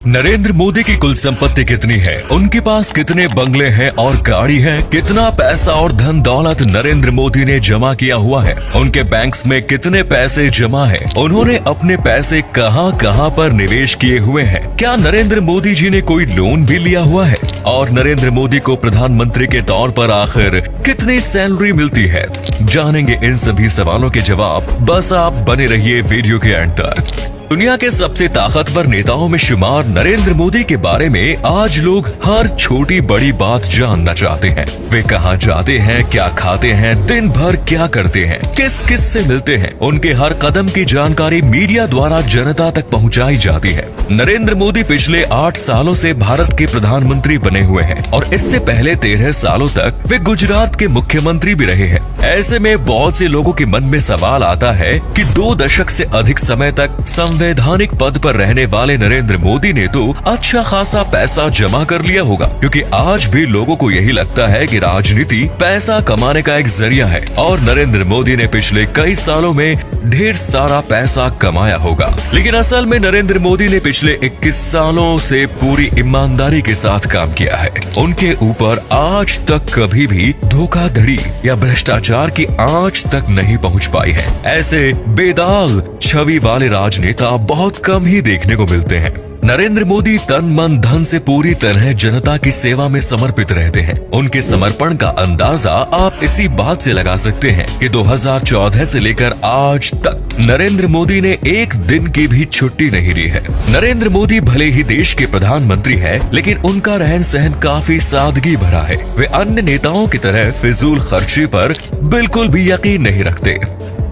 नरेंद्र मोदी की कुल संपत्ति कितनी है, उनके पास कितने बंगले हैं और गाड़ी है, कितना पैसा और धन दौलत नरेंद्र मोदी ने जमा किया हुआ है, उनके बैंक्स में कितने पैसे जमा है, उन्होंने अपने पैसे कहां कहां पर निवेश किए हुए हैं, क्या नरेंद्र मोदी जी ने कोई लोन भी लिया हुआ है और नरेंद्र मोदी को प्रधानमंत्री के तौर पर आखिर कितनी सैलरी मिलती है। जानेंगे इन सभी सवालों के जवाब, बस आप बने रहिए वीडियो के एंड तक। दुनिया के सबसे ताकतवर नेताओं में शुमार नरेंद्र मोदी के बारे में आज लोग हर छोटी बड़ी बात जानना चाहते हैं। वे कहां जाते हैं, क्या खाते हैं, दिन भर क्या करते हैं, किस किस से मिलते हैं, उनके हर कदम की जानकारी मीडिया द्वारा जनता तक पहुंचाई जाती है। नरेंद्र मोदी पिछले 8 सालों से भारत के प्रधानमंत्री बने हुए हैं और इससे पहले 13 सालों तक वे गुजरात के मुख्यमंत्री भी रहे हैं। ऐसे में बहुत से लोगों के मन में सवाल आता है कि 2 दशक से अधिक समय तक संवैधानिक पद पर रहने वाले नरेंद्र मोदी ने तो अच्छा खासा पैसा जमा कर लिया होगा, क्योंकि आज भी लोगों को यही लगता है कि राजनीति पैसा कमाने का एक जरिया है और नरेंद्र मोदी ने पिछले कई सालों में ढेर सारा पैसा कमाया होगा। लेकिन असल में नरेंद्र मोदी ने पिछले 21 सालों से पूरी ईमानदारी के साथ काम किया है। उनके ऊपर आज तक कभी भी धोखाधड़ी या भ्रष्टाचार की आंच तक नहीं पहुंच पाई है। ऐसे बेदाग छवि वाले राजनेता बहुत कम ही देखने को मिलते हैं। नरेंद्र मोदी तन मन धन से पूरी तरह जनता की सेवा में समर्पित रहते हैं। उनके समर्पण का अंदाजा आप इसी बात से लगा सकते हैं कि 2014 से लेकर आज तक नरेंद्र मोदी ने एक दिन की भी छुट्टी नहीं ली है। नरेंद्र मोदी भले ही देश के प्रधानमंत्री है, लेकिन उनका रहन सहन काफी सादगी भरा है। वे अन्य नेताओं की तरह फिजूल खर्ची पर बिल्कुल भी यकीन नहीं रखते।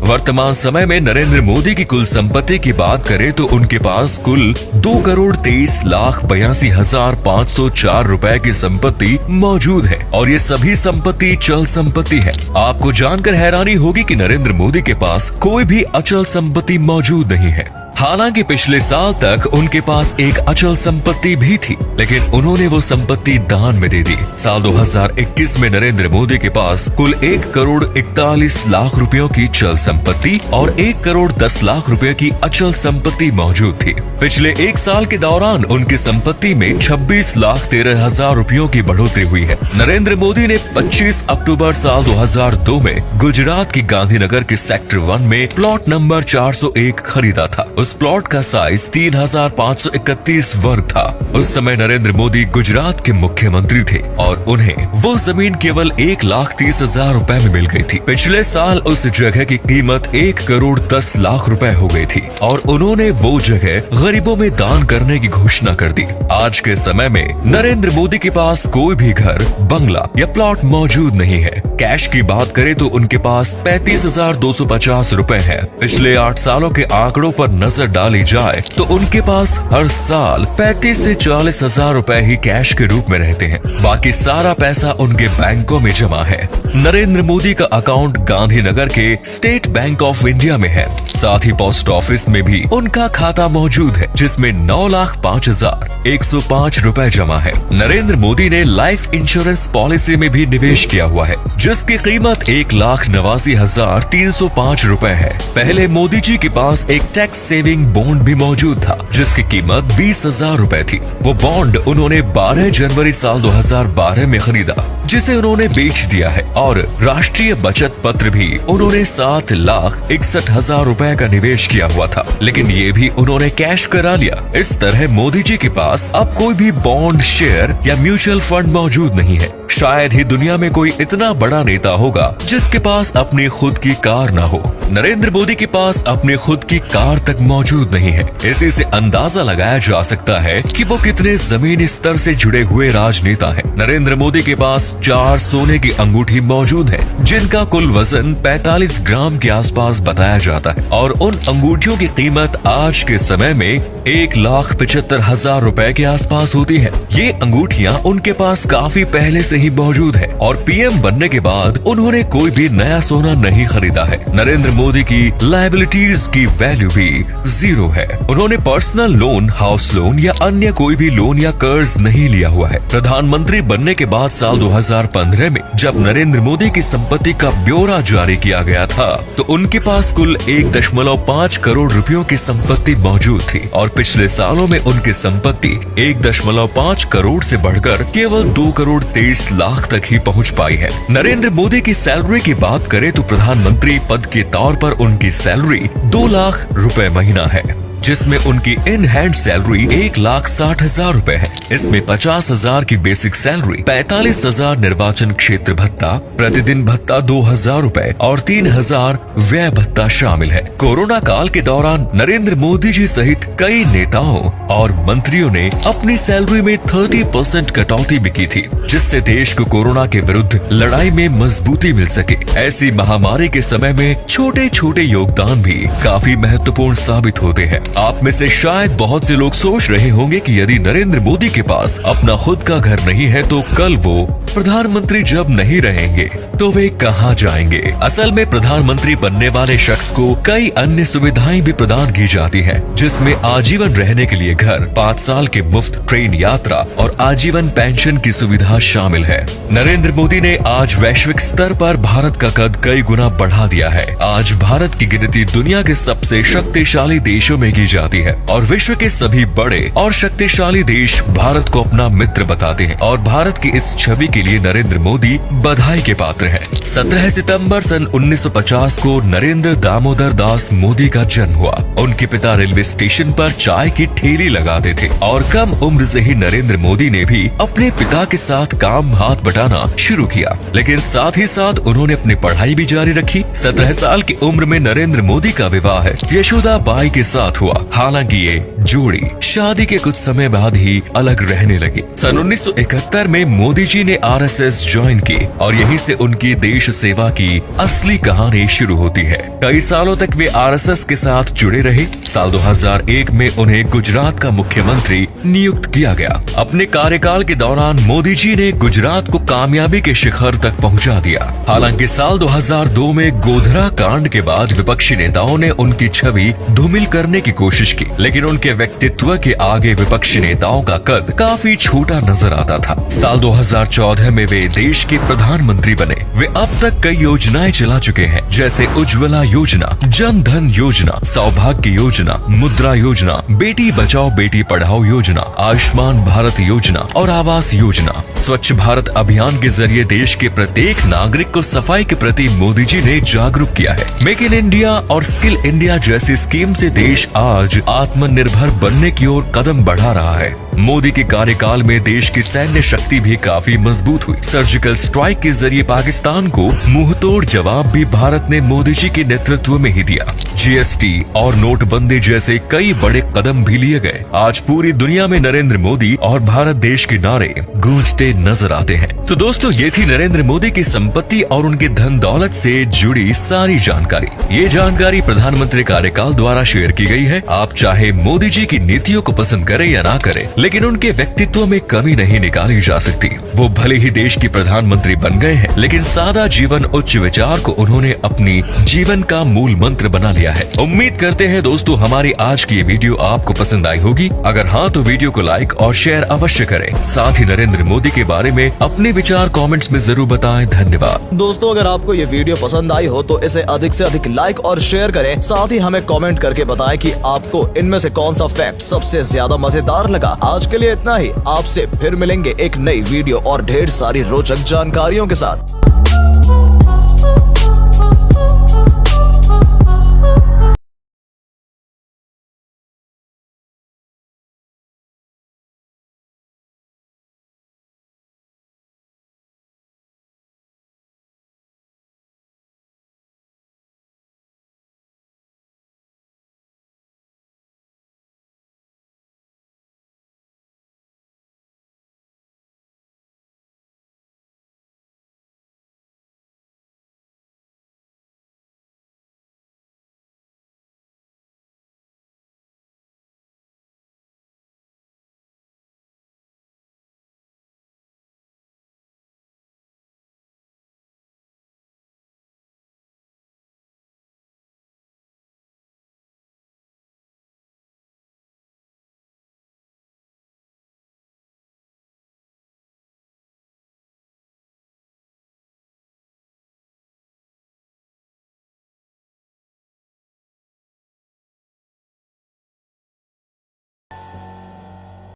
वर्तमान समय में नरेंद्र मोदी की कुल संपत्ति की बात करें तो उनके पास कुल 2,23,82,504 रुपए की संपत्ति मौजूद है और ये सभी संपत्ति चल संपत्ति है। आपको जानकर हैरानी होगी कि नरेंद्र मोदी के पास कोई भी अचल संपत्ति मौजूद नहीं है। हालांकि पिछले साल तक उनके पास एक अचल संपत्ति भी थी, लेकिन उन्होंने वो संपत्ति दान में दे दी। साल 2021 में नरेंद्र मोदी के पास कुल 1,41,00,000 रुपयों की चल संपत्ति और 1,10,00,000 रुपए की अचल संपत्ति मौजूद थी। पिछले 1 साल के दौरान उनकी संपत्ति में 26,13,000 रुपयों की बढ़ोतरी हुई है। नरेंद्र मोदी ने 25 अक्टूबर साल 2002 में गुजरात की गांधीनगर के सेक्टर 1 में प्लॉट नंबर 401 खरीदा था। उस प्लॉट का साइज 3,531 वर्ग था। उस समय नरेंद्र मोदी गुजरात के मुख्यमंत्री थे और उन्हें वो जमीन केवल 1,30,000 रुपए में मिल गई थी। पिछले साल उस जगह की कीमत 1,10,00,000 रुपए हो गई थी और उन्होंने वो जगह गरीबों में दान करने की घोषणा कर दी। आज के समय में नरेंद्र मोदी के पास कोई भी घर, बंगला या प्लॉट मौजूद नहीं है। कैश की बात करें तो उनके पास 35,250 रुपए है। पिछले 8 सालों के आंकड़ों पर नजर डाली जाए तो उनके पास हर साल 35 से 40,000 रुपए ही कैश के रूप में रहते हैं। बाकी सारा पैसा उनके बैंकों में जमा है। नरेंद्र मोदी का अकाउंट गांधीनगर के स्टेट बैंक ऑफ इंडिया में है। साथ ही पोस्ट ऑफिस में भी उनका खाता मौजूद है, जिसमें 9,05,105 रुपए जमा है। नरेंद्र मोदी ने लाइफ इंश्योरेंस पॉलिसी में भी निवेश किया हुआ है, जिसकी कीमत 1,89,305 रुपए है। पहले मोदी जी के पास एक टैक्स सेविंग बॉन्ड भी मौजूद था, जिसकी कीमत 20,000 रुपए थी। वो बॉन्ड उन्होंने 12 जनवरी साल 2012 में खरीदा, जिसे उन्होंने बेच दिया है और राष्ट्रीय बचत पत्र भी उन्होंने 7,61,000 रुपए का निवेश किया हुआ था, लेकिन ये भी उन्होंने कैश करा लिया। इस तरह मोदी जी के पास अब कोई भी बॉन्ड, शेयर या म्यूचुअल फंड मौजूद नहीं है। शायद ही दुनिया में कोई इतना बड़ा नेता होगा जिसके पास अपनी खुद की कार ना हो। नरेंद्र मोदी के पास अपनी खुद की कार तक मौजूद नहीं है। इसी से अंदाजा लगाया जा सकता है कि वो कितने जमीनी स्तर से जुड़े हुए राजनेता हैं। नरेंद्र मोदी के पास 4 सोने की अंगूठी मौजूद है, जिनका कुल वजन 45 ग्राम के आसपास बताया जाता है और उन अंगूठियों की कीमत आज के समय में 1,75,000 रुपए के आसपास होती है। ये अंगूठियां उनके पास काफी पहले से ही मौजूद है और पीएम बनने के बाद उन्होंने कोई भी नया सोना नहीं खरीदा है। नरेंद्र मोदी की लायबिलिटीज की वैल्यू भी 0 है। उन्होंने पर्सनल लोन, हाउस लोन या अन्य कोई भी लोन या कर्ज नहीं लिया हुआ है। प्रधानमंत्री बनने के बाद साल 2015 में जब नरेंद्र मोदी की संपत्ति का ब्यौरा जारी किया गया था तो उनके पास कुल 1.5 करोड़ रुपयों की संपत्ति मौजूद थी और पिछले सालों में उनकी संपत्ति 1.5 करोड़ से बढ़कर केवल 2 करोड़ 23 लाख तक ही पहुंच पाई है। नरेंद्र मोदी की सैलरी की बात करें तो प्रधानमंत्री पद के तौर पर उनकी सैलरी 2 लाख रुपए महीना है, जिसमें उनकी इन हैंड सैलरी 1,60,000 रुपए है। इसमें 50,000 की बेसिक सैलरी, 45,000 निर्वाचन क्षेत्र भत्ता, प्रतिदिन भत्ता 2,000 रुपए और 3,000 व्यय भत्ता शामिल है। कोरोना काल के दौरान नरेंद्र मोदी जी सहित कई नेताओं और मंत्रियों ने अपनी सैलरी में 30% कटौती भी की थी, जिससे देश को कोरोना के विरुद्ध लड़ाई में मजबूती मिल सके। ऐसी महामारी के समय में छोटे छोटे योगदान भी काफी महत्वपूर्ण साबित होते हैं। आप में से शायद बहुत से लोग सोच रहे होंगे कि यदि नरेंद्र मोदी के पास अपना खुद का घर नहीं है तो कल वो प्रधानमंत्री जब नहीं रहेंगे तो वे कहां जाएंगे। असल में प्रधानमंत्री बनने वाले शख्स को कई अन्य सुविधाएं भी प्रदान की जाती हैं, जिसमें आजीवन रहने के लिए घर, 5 साल के मुफ्त ट्रेन यात्रा और आजीवन पेंशन की सुविधा शामिल है। नरेंद्र मोदी ने आज वैश्विक स्तर पर भारत का कद कई गुना बढ़ा दिया है। आज भारत की गिनती दुनिया के सबसे शक्तिशाली देशों में की जाती है और विश्व के सभी बड़े और शक्तिशाली देश भारत को अपना मित्र बताते हैं और भारत की इस छवि के लिए नरेंद्र मोदी बधाई के पात्र हैं। 17 सितंबर सन 1950 को नरेंद्र दामोदर दास मोदी का जन्म हुआ। उनके पिता रेलवे स्टेशन पर चाय की ठेली लगाते थे और कम उम्र से ही नरेंद्र मोदी ने भी अपने पिता के साथ काम हाथ बटाना शुरू किया, लेकिन साथ ही साथ उन्होंने अपनी पढ़ाई भी जारी रखी। 17 साल की उम्र में नरेंद्र मोदी का विवाह यशोदा बाई के साथ हुआ। हालांकि ये जोड़ी शादी के कुछ समय बाद ही अलग रहने लगी। सन 1971 में मोदी जी ने आरएसएस ज्वाइन की और यहीं से उनकी देश सेवा की असली कहानी शुरू होती है। कई सालों तक वे आरएसएस के साथ जुड़े रहे। साल 2001 में उन्हें गुजरात का मुख्यमंत्री नियुक्त किया गया। अपने कार्यकाल के दौरान मोदी जी ने गुजरात को कामयाबी के शिखर तक पहुंचा दिया। हालांकि साल 2002 में गोधरा कांड के बाद विपक्षी नेताओं ने उनकी छवि धूमिल करने की कोशिश की, लेकिन उनके व्यक्तित्व के आगे विपक्षी नेताओं का कद काफी छोटा नजर आता था। साल 2014 में वे देश के प्रधानमंत्री बने। वे अब तक कई योजनाएं चला चुके हैं, जैसे उज्ज्वला योजना, जन धन योजना, सौभाग्य योजना, मुद्रा योजना, बेटी बचाओ बेटी पढ़ाओ योजना, आयुष्मान भारत योजना और आवास योजना। स्वच्छ भारत अभियान के जरिए देश के प्रत्येक नागरिक को सफाई के प्रति मोदी जी ने जागरूक किया है। मेक इन इंडिया और स्किल इंडिया जैसी स्कीम से देश आज आत्मनिर्भर बनने की ओर कदम बढ़ा रहा है। मोदी के कार्यकाल में देश की सैन्य शक्ति भी काफी मजबूत हुई। सर्जिकल स्ट्राइक के जरिए पाकिस्तान को मुंहतोड़ जवाब भी भारत ने मोदी जी के नेतृत्व में ही दिया। जीएसटी और नोटबंदी जैसे कई बड़े कदम भी लिए गए। आज पूरी दुनिया में नरेंद्र मोदी और भारत देश के नारे गूंजते नजर आते हैं। तो दोस्तों, ये थी नरेंद्र मोदी की संपत्ति और उनके धन दौलत से जुड़ी सारी जानकारी। ये जानकारी प्रधानमंत्री कार्यकाल द्वारा शेयर की गई है। आप चाहे मोदी जी की नीतियों को पसंद करें या ना करें, लेकिन उनके व्यक्तित्व में कमी नहीं निकाली जा सकती। वो भले ही देश के प्रधानमंत्री बन गए हैं, लेकिन सादा जीवन उच्च विचार को उन्होंने अपनी जीवन का मूल मंत्र बना लिया है। उम्मीद करते हैं दोस्तों हमारी आज की ये वीडियो आपको पसंद आई होगी। अगर हाँ तो वीडियो को लाइक और शेयर अवश्य करें। साथ ही नरेंद्र मोदी के बारे में अपने विचार कमेंट्स में जरूर बताएं। धन्यवाद। दोस्तों, अगर आपको ये वीडियो पसंद आई हो तो इसे अधिक से अधिक लाइक और शेयर करें। साथ ही हमें कमेंट करके बताएं कि आपको इनमें से कौन सा फैक्ट सबसे ज्यादा मजेदार लगा। आज के लिए इतना ही। आपसे फिर मिलेंगे एक नई वीडियो और ढेर सारी रोचक जानकारियों के साथ।